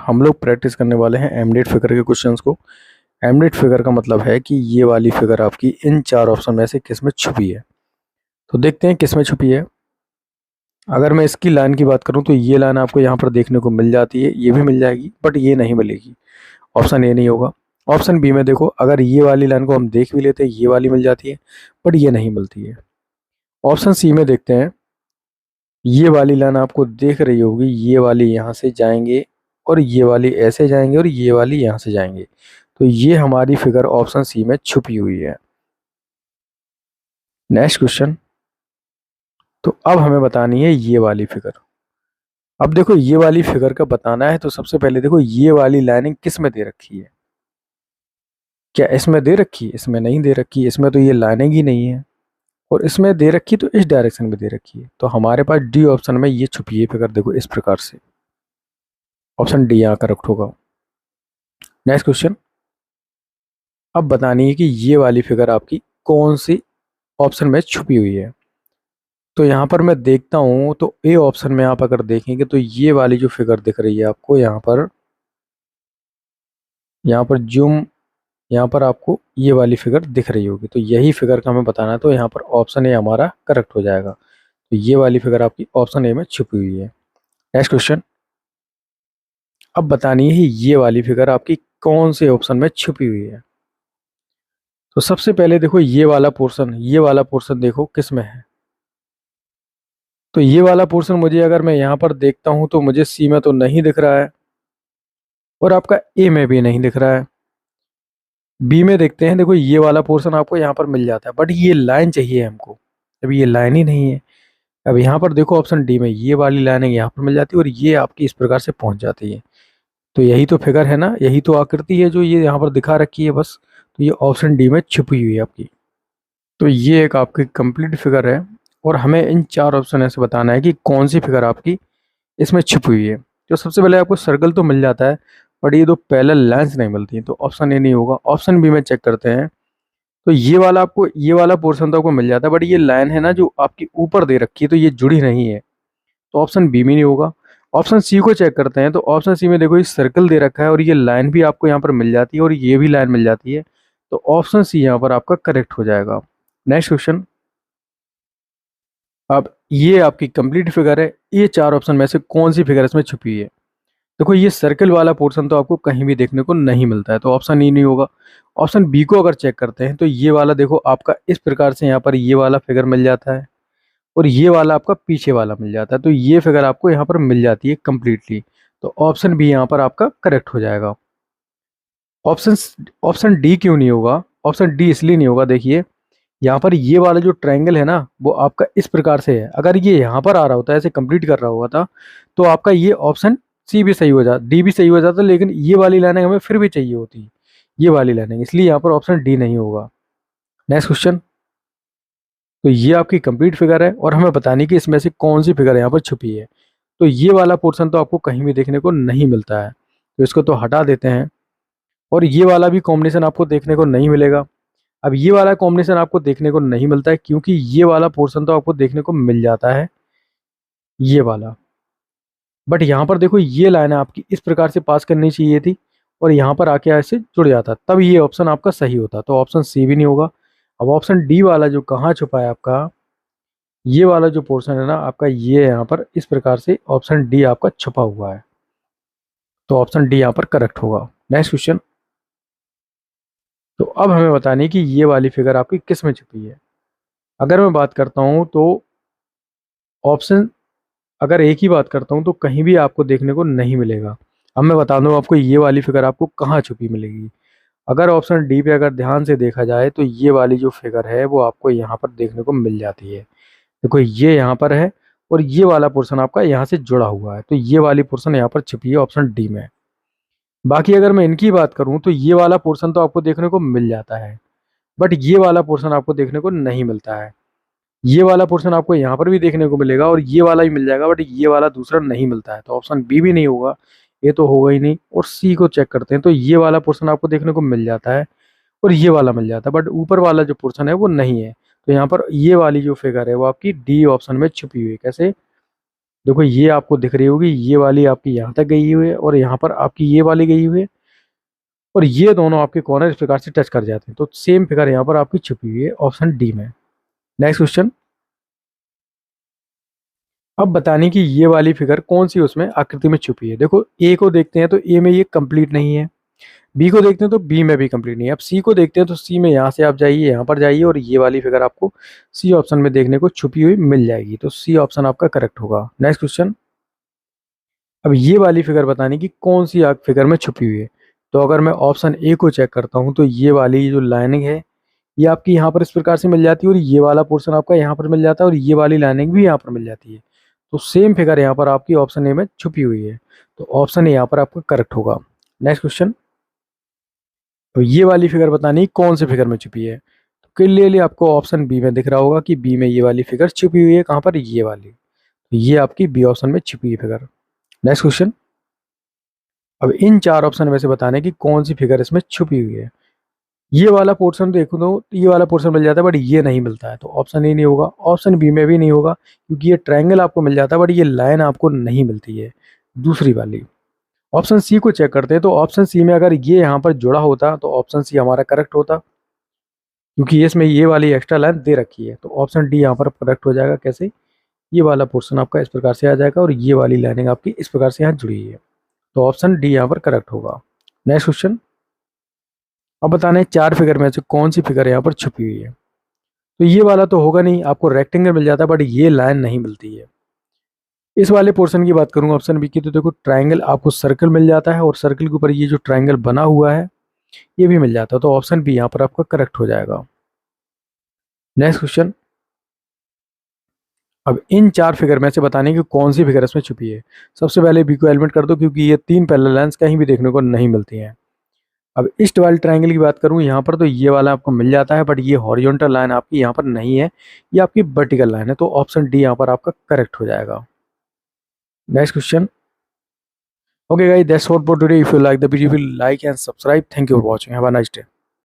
हम लोग प्रैक्टिस करने वाले हैं एमडेट फिगर के क्वेश्चंस को। एमडेट फिगर का मतलब है कि ये वाली फिगर आपकी इन चार ऑप्शन में से किस में छुपी है। तो देखते हैं किस में छुपी है। अगर मैं इसकी लाइन की बात करूं तो ये लाइन आपको यहाँ पर देखने को मिल जाती है, ये भी मिल जाएगी, बट ये नहीं मिलेगी। ऑप्शन ए नहीं होगा। ऑप्शन बी में देखो, अगर ये वाली लाइन को हम देख भी लेते हैं, ये वाली मिल जाती है, बट ये नहीं मिलती है। ऑप्शन सी में देखते हैं, ये वाली लाइन आपको देख रही होगी, ये वाली यहाँ से जाएंगे और ये वाली ऐसे जाएंगे और ये वाली यहाँ से जाएंगे। तो ये हमारी फिगर ऑप्शन सी में छुपी हुई है। Next question. तो अब हमें बतानी है ये वाली फिगर। अब देखो, ये वाली फिगर का बताना है तो सबसे पहले देखो ये वाली लाइनिंग किस में दे रखी है। क्या इसमें दे रखी है? इसमें नहीं दे रखी है, इसमें तो ये लाइनिंग ही नहीं है। और इसमें दे रखी तो इस डायरेक्शन में दे रखी है। तो हमारे पास डी ऑप्शन में ये छुपी है फिगर, देखो इस प्रकार से। ऑप्शन डी यहाँ करेक्ट होगा। Next question. अब बतानी है कि ये वाली फिगर आपकी कौन सी ऑप्शन में छुपी हुई है। तो यहाँ पर मैं देखता हूँ तो ए ऑप्शन में आप अगर देखेंगे तो ये वाली जो फिगर दिख रही है आपको यहाँ पर जूम, यहाँ पर आपको ये वाली फिगर दिख रही होगी। तो यही फिगर का हमें बताना है, तो यहाँ पर ऑप्शन ए हमारा करेक्ट हो जाएगा। तो ये वाली फिगर आपकी ऑप्शन ए में छुपी हुई है। Next question. अब बतानी है ये वाली फिगर आपकी कौन से ऑप्शन में छुपी हुई है। तो सबसे पहले देखो ये वाला पोर्शन, ये वाला पोर्शन देखो किस में है। तो ये वाला पोर्शन मुझे, अगर मैं यहाँ पर देखता हूँ तो मुझे सी में तो नहीं दिख रहा है और आपका ए में भी नहीं दिख रहा है। बी में देखते हैं, देखो ये वाला पोर्शन आपको यहाँ पर मिल जाता है, बट ये लाइन चाहिए हमको। अब ये लाइन ही नहीं है। अब यहाँ पर देखो ऑप्शन डी में ये वाली लाइनिंग यहाँ पर मिल जाती है और ये आपकी इस प्रकार से पहुंच जाती है। तो यही तो फिगर है ना, यही तो आकृति है जो ये यहाँ पर दिखा रखी है बस। तो ये ऑप्शन डी में छुपी हुई है आपकी। तो ये एक आपकी कंप्लीट फिगर है और हमें इन चार ऑप्शन ऐसे बताना है कि कौन सी फिगर आपकी इसमें छुपी हुई है। तो सबसे पहले आपको सर्कल तो मिल जाता है, बट ये दो पैरेलल लाइंस नहीं मिलती, तो ऑप्शन ए नहीं होगा। ऑप्शन बी में चेक करते हैं, तो ये वाला आपको, ये वाला पोर्शन तो आपको मिल जाता है, बट ये लाइन है ना जो आपकी ऊपर दे रखी है, तो ये जुड़ी नहीं है, तो ऑप्शन बी में नहीं होगा। ऑप्शन सी को चेक करते हैं, तो ऑप्शन सी में देखो ये सर्कल दे रखा है और ये लाइन भी आपको यहाँ पर मिल जाती है और ये भी लाइन मिल जाती है। तो ऑप्शन सी यहाँ पर आपका करेक्ट हो जाएगा। Next question. अब ये आपकी कंप्लीट फिगर है, ये चार ऑप्शन में से कौन सी फिगर इसमें छुपी है। देखो ये सर्कल वाला पोर्शन तो आपको कहीं भी देखने को नहीं मिलता है, तो ऑप्शन ई नहीं होगा। ऑप्शन बी को अगर चेक करते हैं, तो ये वाला देखो आपका इस प्रकार से यहाँ पर ये वाला फिगर मिल जाता है और ये वाला आपका पीछे वाला मिल जाता है, तो ये फिगर आपको यहाँ पर मिल जाती है कंप्लीटली। तो ऑप्शन बी यहाँ पर आपका करेक्ट हो जाएगा। ऑप्शन ऑप्शन डी क्यों नहीं होगा? ऑप्शन डी इसलिए नहीं होगा, देखिए यहाँ पर ये वाला जो ट्रायंगल है ना वो आपका इस प्रकार से है। अगर ये यहाँ पर आ रहा होता, ऐसे कंप्लीट कर रहा हुआ था, तो आपका ये ऑप्शन सी भी सही हो जाता, डी भी सही हो जाता, लेकिन ये वाली लाइनिंग हमें फिर भी चाहिए होती, ये वाली लाइनिंग, इसलिए यहाँ पर ऑप्शन डी नहीं होगा। Next question. तो ये आपकी कंप्लीट फिगर है और हमें बतानी कि इसमें से कौन सी फिगर यहाँ पर छुपी है। तो ये वाला पोर्शन तो आपको कहीं भी देखने को नहीं मिलता है, तो इसको तो हटा देते हैं। और ये वाला भी कॉम्बिनेशन आपको देखने को नहीं मिलेगा। अब ये वाला कॉम्बिनेशन आपको देखने को नहीं मिलता है क्योंकि ये वाला पोर्शन तो आपको देखने को मिल जाता है, ये वाला। बट यहाँ पर देखो ये लाइन आपकी इस प्रकार से पास करनी चाहिए थी और यहाँ पर आके ऐसे जुड़ जाता, तब ये ऑप्शन आपका सही होता। तो ऑप्शन सी भी नहीं होगा। अब ऑप्शन डी वाला जो कहाँ छुपा है आपका, ये वाला जो पोर्शन है ना आपका, ये यहाँ पर इस प्रकार से ऑप्शन डी आपका छुपा हुआ है। तो ऑप्शन डी यहाँ पर करेक्ट होगा। Next question. तो अब हमें बतानी है कि ये वाली फिगर आपकी किस में छुपी है। अगर मैं बात करता हूँ तो ऑप्शन, अगर एक ही बात करता हूँ तो कहीं भी आपको देखने को नहीं मिलेगा। अब मैं बता दूँ आपको ये वाली फिगर आपको कहाँ छुपी मिलेगी। अगर ऑप्शन डी पे अगर ध्यान से देखा जाए तो ये वाली जो फिगर है वो आपको यहाँ पर देखने को मिल जाती है। देखो ये यहाँ पर है और ये वाला पोर्शन आपका यहाँ से जुड़ा हुआ है, तो ये वाली पोर्शन यहाँ पर छुपी है ऑप्शन डी में। बाकी अगर मैं इनकी बात करूँ तो ये वाला पोर्शन तो आपको देखने को मिल जाता है, बट ये वाला पोर्शन आपको देखने को नहीं मिलता है। ये वाला पोर्शन आपको यहाँ पर भी देखने को मिलेगा और ये वाला भी मिल जाएगा, बट ये वाला दूसरा नहीं मिलता है, तो ऑप्शन बी भी नहीं होगा, ये तो होगा ही नहीं। और सी को चेक करते हैं, तो ये वाला पोर्शन आपको देखने को मिल जाता है और ये वाला मिल जाता है, बट ऊपर वाला जो पोर्शन है वो नहीं है। तो यहाँ पर ये वाली जो फिगर है वो आपकी डी ऑप्शन में छुपी हुई है। कैसे? देखो ये आपको दिख रही होगी, ये वाली आपकी यहाँ तक गई हुई है और यहाँ पर आपकी ये वाली गई हुई है और ये दोनों आपके कॉर्नर इस प्रकार से टच कर जाते हैं, तो सेम फिगर यहाँ पर आपकी छुपी हुई है ऑप्शन डी में। Next question. अब बताने की ये वाली फिगर कौन सी उसमें आकृति में छुपी है। देखो ए को देखते हैं तो ए में ये कंप्लीट नहीं है, बी को देखते हैं तो बी में भी कंप्लीट नहीं है, अब सी को देखते हैं तो सी में यहाँ से आप जाइए, यहाँ पर जाइए और ये वाली फिगर आपको सी ऑप्शन में देखने को छुपी हुई मिल जाएगी, तो सी ऑप्शन आपका करेक्ट होगा। Next question. अब ये वाली फिगर बताने की कौन सी फिगर में छुपी हुई है। तो अगर मैं ऑप्शन ए को चेक करता हूँ तो ये वाली जो लाइनिंग है ये आपकी यहाँ पर इस प्रकार से मिल जाती है और ये वाला पोर्शन आपका यहाँ पर मिल जाता है और ये वाली लाइनिंग भी यहाँ पर मिल जाती है, तो सेम फिगर यहाँ पर आपकी ऑप्शन ए में छुपी हुई है, तो ऑप्शन ए यहाँ पर आपका करेक्ट होगा। Next question. तो ये वाली फिगर बतानी कौन सी फिगर में छुपी है। तो क्लियरली आपको ऑप्शन बी में दिख रहा होगा कि बी में ये वाली फिगर छुपी हुई है, कहाँ पर, ये वाली, तो ये आपकी बी ऑप्शन में छुपी हुई फिगर। Next question. अब इन चार ऑप्शन में से बताने की कौन सी फिगर इसमें छुपी हुई है। ये वाला पोर्शन देखो तो ये वाला पोर्शन मिल जाता है बट ये नहीं मिलता है, तो ऑप्शन ए नहीं होगा, ऑप्शन बी में भी नहीं होगा क्योंकि ये ट्रायंगल आपको मिल जाता है बट ये लाइन आपको नहीं मिलती है दूसरी वाली। ऑप्शन सी को चेक करते हैं तो ऑप्शन सी में अगर ये यहाँ पर जुड़ा होता तो ऑप्शन सी हमारा करेक्ट होता, क्योंकि इसमें ये वाली एक्स्ट्रा लाइन दे रखी है, तो ऑप्शन डी यहाँ पर करेक्ट हो जाएगा। कैसे, ये वाला पोर्शन आपका इस प्रकार से आ जाएगा और ये वाली लाइनिंग आपकी इस प्रकार से यहाँ जुड़ी है, तो ऑप्शन डी यहाँ पर करेक्ट होगा। Next question. अब बताना है चार फिगर में से कौन सी फिगर यहाँ पर छुपी हुई है। तो ये वाला तो होगा नहीं, आपको रेक्टेंगल मिल जाता है बट ये लाइन नहीं मिलती है। इस वाले पोर्शन की बात करूँ ऑप्शन बी की, तो देखो ट्रायंगल आपको सर्कल मिल जाता है और सर्कल के ऊपर ये जो ट्रायंगल बना हुआ है ये भी मिल जाता है, तो ऑप्शन बी यहाँ पर आपका करेक्ट हो जाएगा। Next question. अब इन चार फिगर में से बताने की कौन सी फिगर इसमें छुपी है। सबसे पहले बी को एलिमिनेट कर दो क्योंकि ये तीन पैरेलल लाइंस कहीं भी देखने को नहीं मिलती हैं। अब ईस्ट वाले ट्रायंगल की बात करूं यहाँ पर, तो ये वाला आपको मिल जाता है बट ये हॉरिजॉन्टल लाइन आपकी यहाँ पर नहीं है, ये आपकी वर्टिकल लाइन है, तो ऑप्शन डी यहाँ पर आपका करेक्ट हो जाएगा। Next question. Okay guys, that's all for today. If you like the video, like and subscribe. Thank you for watching. Have a nice day.